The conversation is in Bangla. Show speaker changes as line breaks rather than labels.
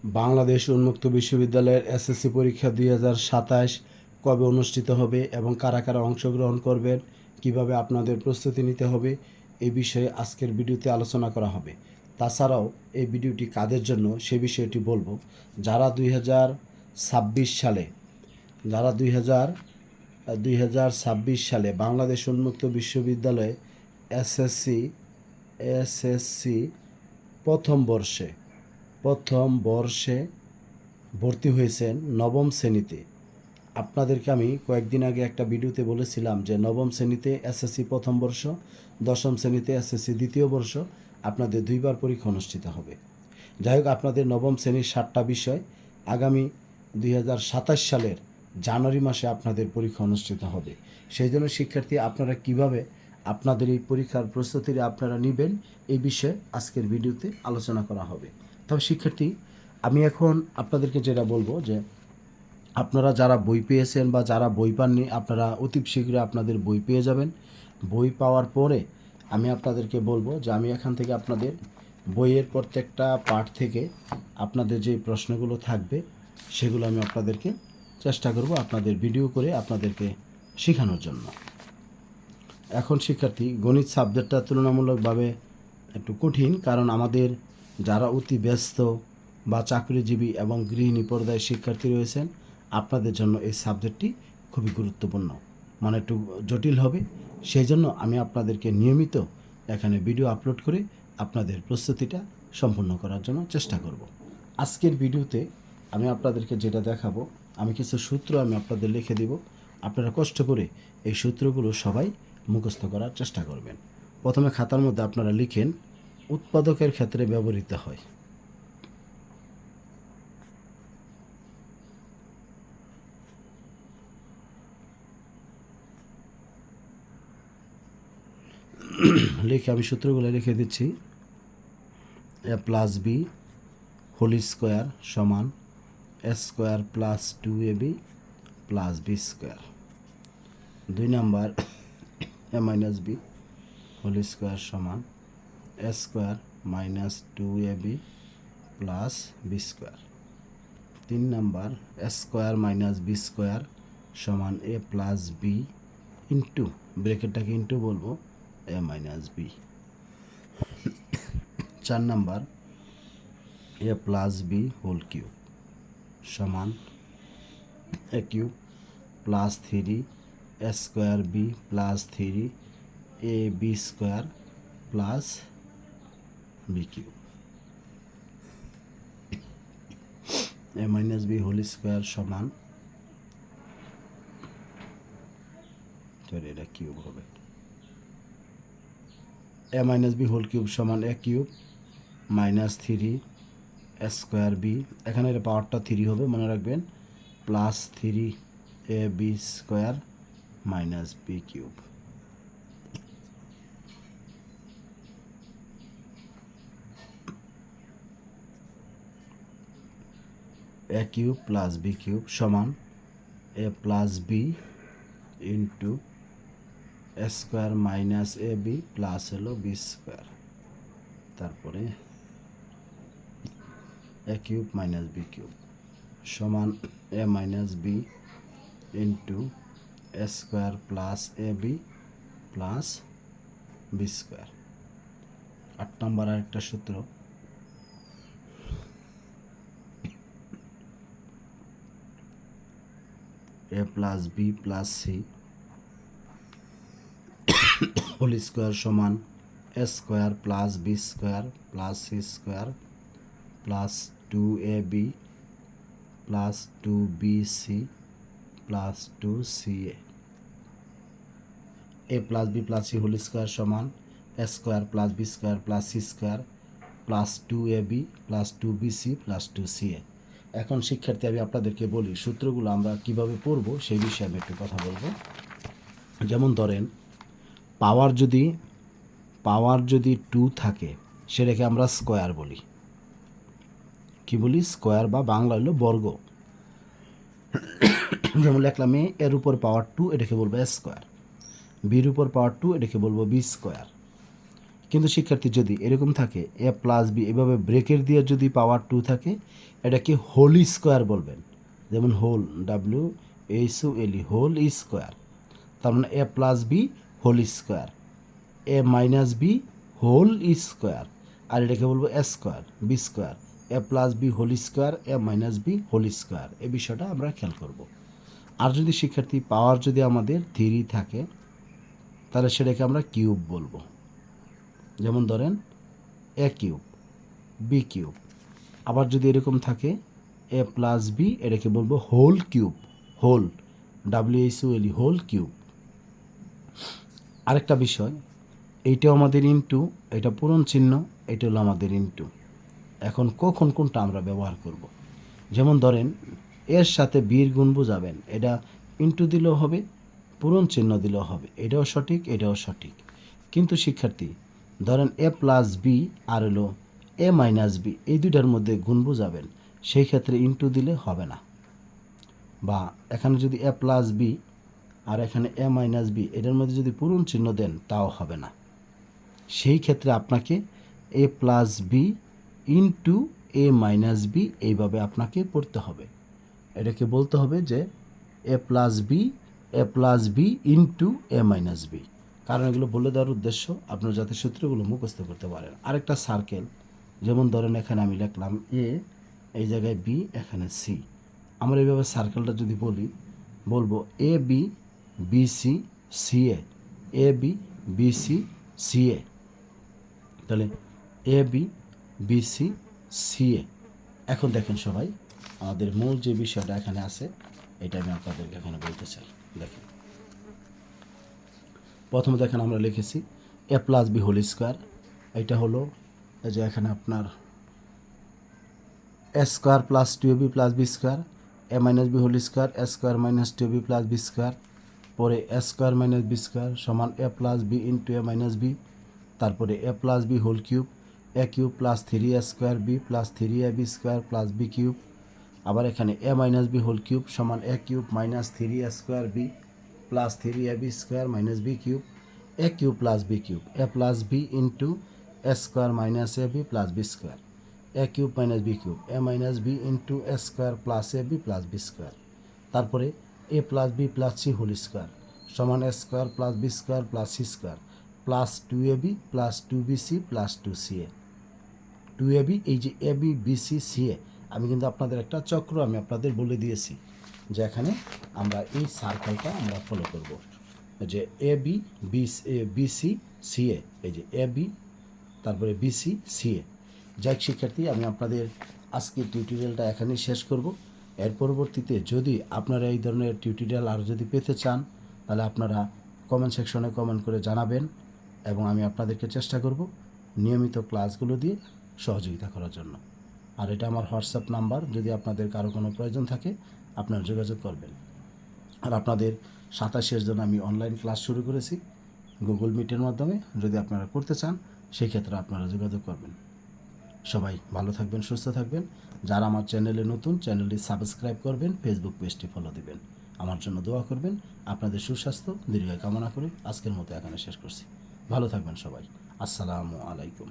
বাংলাদেশ উন্মুক্ত বিশ্ববিদ্যালয়ের এসএসসি পরীক্ষা 2027 কবে অনুষ্ঠিত হবে এবং কারা কারা অংশগ্রহণ করবেন, কিভাবে আপনাদের প্রস্তুতি নিতে হবে, এই বিষয়ে আজকের ভিডিওতে আলোচনা করা হবে। তাছাড়াও এই ভিডিওটি কাদের জন্য সে বিষয়টি বলবো। যারা 2026 সালে যারা 2026 সালে বাংলাদেশ উন্মুক্ত বিশ্ববিদ্যালয়ে এসএসসি প্রথম বর্ষে ভর্তি হয়েছেন নবম শ্রেণীতে। আপনাদেরকে আমি কয়েকদিন আগে একটা ভিডিওতে বলেছিলাম যে নবম শ্রেণীতে এসএসসি প্রথম বর্ষ, দশম শ্রেণীতে এসএসসি দ্বিতীয় বর্ষ, আপনাদের দুইবার পরীক্ষা অনুষ্ঠিত হবে। যাই হোক, আপনাদের নবম শ্রেণীর 7টা বিষয় আগামী 2027 সালের জানুয়ারি মাসে আপনাদের পরীক্ষা অনুষ্ঠিত হবে। সেই জন্য শিক্ষার্থী, আপনারা কিভাবে আপনাদের এই পরীক্ষার প্রস্তুতি আপনারা নেবেন, এই বিষয়ে আজকের ভিডিওতে আলোচনা করা হবে। তবে শিক্ষার্থী, আমি এখন আপনাদেরকে যেটা বলবো যে আপনারা যারা বই পেয়েছেন বা যারা বই পাননি, আপনারা অতি শীঘ্রই আপনাদের বই পেয়ে যাবেন। বই পাওয়ার পরে আমি আপনাদেরকে বলবো যে আমি এখান থেকে আপনাদের বইয়ের প্রত্যেকটা পাঠ থেকে আপনাদের যে প্রশ্নগুলো থাকবে সেগুলো আমি আপনাদেরকে চেষ্টা করব আপনাদের ভিডিও করে আপনাদেরকে শেখানোর জন্য। এখন শিক্ষার্থী, গণিত সাবজেক্টটা তুলনামূলকভাবে একটু কঠিন, কারণ আমাদের যারা অতি ব্যস্ত বা চাকরিজীবী এবং গৃহিণী পর্যায়ের শিক্ষার্থী রয়েছেন, আপনাদের জন্য এই সাবজেক্টটি খুবই গুরুত্বপূর্ণ, মানে একটু জটিল হবে। সেই জন্য আমি আপনাদেরকে নিয়মিত এখানে ভিডিও আপলোড করে আপনাদের প্রস্তুতিটা সম্পূর্ণ করার জন্য চেষ্টা করব। আজকের ভিডিওতে আমি আপনাদেরকে যেটা দেখাবো, আমি কিছু সূত্র আমি আপনাদের লিখে দিব। আপনারা কষ্ট করে এই সূত্রগুলো সবাই মুখস্থ করার চেষ্টা করবেন। প্রথমে খাতার মধ্যে আপনারা লিখেন উৎপাদকের ক্ষেত্রে ব্যবহৃত হয়। লিখে আমি সূত্রগুলো লিখে দিচ্ছি। A plus B whole square সমান A square plus 2ab plus B square. 2 number, A minus B whole square সমান A square minus 2ab plus B square. 3 number, A square minus B square সমান এ প্লাস বি ইন্টু, ব্রেকেটটাকে ইন্টু বলবো, A minus B. 4 number, A plus B whole cube সমান A cube plus 3 A square B plus 3 A B square plus B cube. A minus B whole square সমান, এটা কিউব হবে, A minus B whole cube সমান A cube minus 3 A square B, এখানে এর পাওয়ারটা 3 হবে মনে রাখবেন, plus 3 A B square minus B cube. A cube plus B cube সমান A plus B into A square minus A B plus হলো বি স্কোয়ার, তারপরে A cube minus B cube সমান A minus B into A square plus A B plus B square. 8 number আরেকটা সূত্র, A plus B plus C whole square সমান A square plus B square plus C square plus 2ab plus 2bc plus 2ca। A plus B plus C whole square সমান A square plus B square plus C square plus 2ab plus 2bc plus 2ca। এখন শিক্ষার্থী, আমি আপনাদেরকে বলি সূত্রগুলো আমরা কিভাবে পড়ব সেই বিষয়ে আমি একটু কথা বলবো। যেমন ধরেন, পাওয়ার যদি 2 থাকে সেটাকে আমরা স্কোয়ার বলি। কি বলি? স্কোয়ার, বা বাংলা হলো বর্গ। যেমন লিখলাম এর উপর পাওয়ার 2, এটাকে বলবো স্কোয়ার। বির উপর পাওয়ার 2, এটাকে বলবো বি স্কোয়ার। কিন্তু শিক্ষার্থী যদি এরকম থাকে এ প্লাস বি এভাবে ব্রেকের দিয়ে যদি পাওয়ার 2 থাকে এটাকে হোল স্কোয়ার বলবেন, যেমন হোল WHOLE হোল স্কোয়ার, তার মানে এ plus B whole square, A minus B whole square, আর এটাকে বলবো এ square B square, A plus B whole square A minus B whole square. এই বিষয়টা আমরা খেয়াল করব। আর যদি শিক্ষার্থী পাওয়ার যদি আমাদের 3 থাকে তাহলে সেটাকে আমরা কিউব বলবো, যেমন ধরেন এ কিউব বি কিউব। আবার যদি এরকম থাকে এ প্লাস বি এটাকে বলবো whole cube, whole WHOLE whole cube. আরেকটা বিষয়, এইটাও আমাদের ইনটু, এটা পূরণ চিহ্ন, এটা হলো আমাদের ইনটু। এখন কখন কোনটা আমরা ব্যবহার করব? যেমন ধরেন এর সাথে বির গুণ বোঝাবেন, এটা ইনটু দিলেও হবে, পূরণ চিহ্ন দিলেও হবে, এটাও সঠিক এটাও সঠিক। কিন্তু শিক্ষার্থী ধরেন এ প্লাস বি আর হলো এ মাইনাস বি, এই দুইটার মধ্যে গুণ বোঝাবেন, সেই ক্ষেত্রে ইনটু দিলে হবে না। বা এখানে যদি এ প্লাস বি আর এখানে এ মাইনাস বি, এটার মধ্যে যদি পূরণ চিহ্ন দেন তাও হবে না। সেই ক্ষেত্রে আপনাকে এ plus B into A minus B এইভাবে আপনাকে পড়তে হবে। এটাকে বলতে হবে যে এ plus B into A minus B. কারণ এগুলো বলে দেওয়ার উদ্দেশ্য আপনার যাতে সূত্রগুলো মুখস্থ করতে পারেন। আরেকটা সার্কেল, যেমন ধরেন এখানে আমি লিখলাম এ, এই জায়গায় বি, এখানে সি। আমরা এইভাবে সার্কেলটা যদি বলবো A B B C C A B B C C এ। তাহলে A B B C C এ। এখন দেখেন সবাই, আমাদের মূল যে বিষয়টা এখানে আছে এটা আমি আপনাদেরকে এখানে বলতে চাই। দেখেন প্রথমে দেখেন আমরা লিখেছি A plus B whole square, এটা হলো এই যে এখানে আপনার A square plus 2ab plus B square, A minus B whole square A square minus 2ab plus B square, পরে A square minus B square সমান A plus B into A minus B, তারপরে A plus B whole cube, A cube plus 3a square B plus 3ab square plus B cube. আবার এখানে A minus B whole cube সমান A cube minus 3a square B plus 3ab square minus B cube, A cube plus B cube, A plus B into A square minus A B plus B square, A cube minus B cube, A minus B into A square plus A B plus B square. তারপরে A plus B plus C whole square সমান A square plus B square plus C square plus 2ab plus 2bc plus 2ca। 2ab এই যে A B B C C এ, আমি কিন্তু আপনাদের একটা চক্র আমি আপনাদের বলে দিয়েছি যে এখানে আমরা এই সার্কেলটা আমরা ফলো করব, যে A B B C C এ, এই যে এ বি তারপরে বি সি সি এ। যাই শিক্ষার্থী, আমি আপনাদের আজকের টিউটোরিয়ালটা এখানেই শেষ করব। এর পরবর্তীতে যদি আপনারা এই ধরনের টিউটোরিয়াল আর যদি পেতে চান তাহলে আপনারা কমেন্ট সেকশনে কমেন্ট করে জানাবেন এবং আমি আপনাদেরকে চেষ্টা করব নিয়মিত ক্লাসগুলো দিয়ে সহযোগিতা করার জন্য। আর এটা আমার হোয়াটসঅ্যাপ নাম্বার, যদি আপনাদের কারো কোনো প্রয়োজন থাকে আপনারা যোগাযোগ করবেন। আর আপনাদের 27-এর জন্য আমি অনলাইন ক্লাস শুরু করেছি গুগল মিটের মাধ্যমে, যদি আপনারা করতে চান সেই ক্ষেত্রে আপনারা যোগাযোগ করবেন। সবাই ভালো থাকবেন, সুস্থ থাকবেন। যারা আমার চ্যানেলে নতুন, চ্যানেলটি সাবস্ক্রাইব করবেন, ফেসবুক পেজটি ফলো দিবেন, আমার জন্য দোয়া করবেন। আপনাদের সুস্বাস্থ্য দীর্ঘায়ু কামনা করে আজকের মতো এখানে শেষ করছি। ভালো থাকবেন সবাই। আসসালামু আলাইকুম।